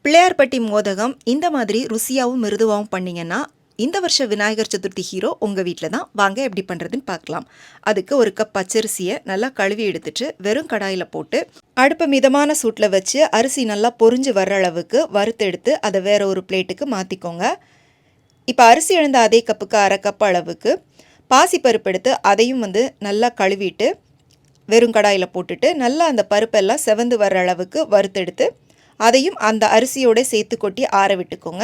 பிள்ளையார்பட்டி மோதகம் இந்த மாதிரி ருசியாகவும் மிருதுவாகவும் பண்ணிங்கன்னா இந்த வருஷ விநாயகர் சதுர்த்தி ஹீரோ உங்கள் வீட்டில் தான். வாங்க எப்படி பண்ணுறதுன்னு பார்க்கலாம். அதுக்கு ஒரு கப் பச்சரிசியை நல்லா கழுவி எடுத்துட்டு வெறும் கடாயில் போட்டு அடுப்பை மிதமான சூட்டில் வச்சு அரிசி நல்லா பொரிஞ்சு வர்ற அளவுக்கு வறுத்தெடுத்து அதை வேற ஒரு பிளேட்டுக்கு மாற்றிக்கோங்க. இப்போ அரிசி எழுந்த அதே கப்புக்கு அரை கப் அளவுக்கு பாசிப்பருப்பு எடுத்து அதையும் நல்லா கழுவிட்டு வெறும் கடாயில் போட்டுட்டு நல்லா அந்த பருப்பெல்லாம் செவந்து வர்ற அளவுக்கு வறுத்தெடுத்து அதையும் அந்த அரிசியோடு சேர்த்து கொட்டி ஆற விட்டுக்கோங்க.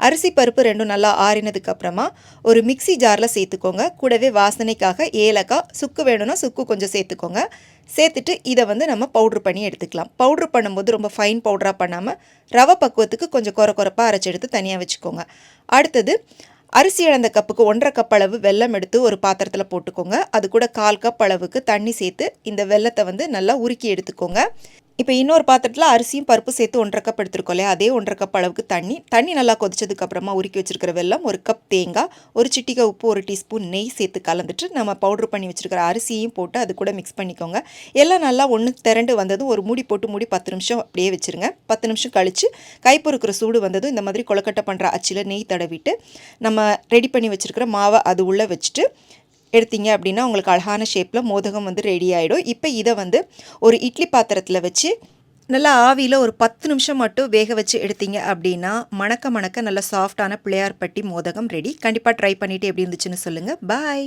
அரிசி பருப்பு ரெண்டும் நல்லா ஆறினதுக்கு அப்புறமா ஒரு மிக்சி ஜாரில் சேர்த்துக்கோங்க. கூடவே வாசனைக்காக ஏலக்காய், சுக்கு வேணும்னா சுக்கு கொஞ்சம் சேர்த்துக்கோங்க. சேர்த்துட்டு இதை நம்ம பவுட்ரு பண்ணி எடுத்துக்கலாம். பவுட்ரு பண்ணும்போது ரொம்ப ஃபைன் பவுடராக பண்ணாமல் ரவை பக்குவத்துக்கு கொஞ்சம் கொரப்பாக அரைச்சி எடுத்து தனியாக வச்சுக்கோங்க. அடுத்தது அரிசி இழந்த கப்புக்கு 1.5 கப் அளவு வெல்லம் எடுத்து ஒரு பாத்திரத்தில் போட்டுக்கோங்க. அது கூட 1/4 கப் அளவுக்கு தண்ணி சேர்த்து இந்த வெல்லத்தை நல்லா உருக்கி எடுத்துக்கோங்க. இப்போ இன்னொரு பாத்திரத்தில் அரிசியும் பருப்பு சேர்த்து 1.5 கப் எடுத்துருக்கோம் இல்லையா, அதே 1.5 கப் அளவுக்கு தண்ணி நல்லா கொதிச்சதுக்கப்புறமா உருக்கி வச்சுருக்கிற வெல்லம், 1 கப் தேங்காய், ஒரு சிட்டிகை உப்பு, 1 டீஸ்பூன் நெய் சேர்த்து கலந்துட்டு நம்ம பவுட்ரு பண்ணி வச்சுருக்கிற அரிசியையும் போட்டு அது கூட மிக்ஸ் பண்ணிக்கோங்க. எல்லாம் நல்லா ஒன்று திரண்டு வந்ததும் ஒரு மூடி போட்டு மூடி 10 நிமிஷம் அப்படியே வச்சுருங்க. 10 நிமிஷம் கழித்து கைப்பொறுக்கிற சூடு வந்ததும் இந்த மாதிரி கொழுக்கட்டை பண்ணுற அச்சில் நெய் தடவிட்டு நம்ம ரெடி பண்ணி வச்சுருக்கிற மாவை அது உள்ளே வச்சுட்டு எடுத்தீங்க அப்படின்னா உங்களுக்கு அழகான ஷேப்பில் மோதகம் ரெடி ஆகிடும். இப்போ இதை ஒரு இட்லி பாத்திரத்தில் வச்சு நல்லா ஆவியில் ஒரு 10 நிமிஷம் மட்டும் வேக வச்சு எடுத்தீங்க அப்படின்னா மணக்க நல்லா சாஃப்டான பிள்ளையார்பட்டி மோதகம் ரெடி. கண்டிப்பாக ட்ரை பண்ணிவிட்டு எப்படி இருந்துச்சுன்னு சொல்லுங்கள். பாய்.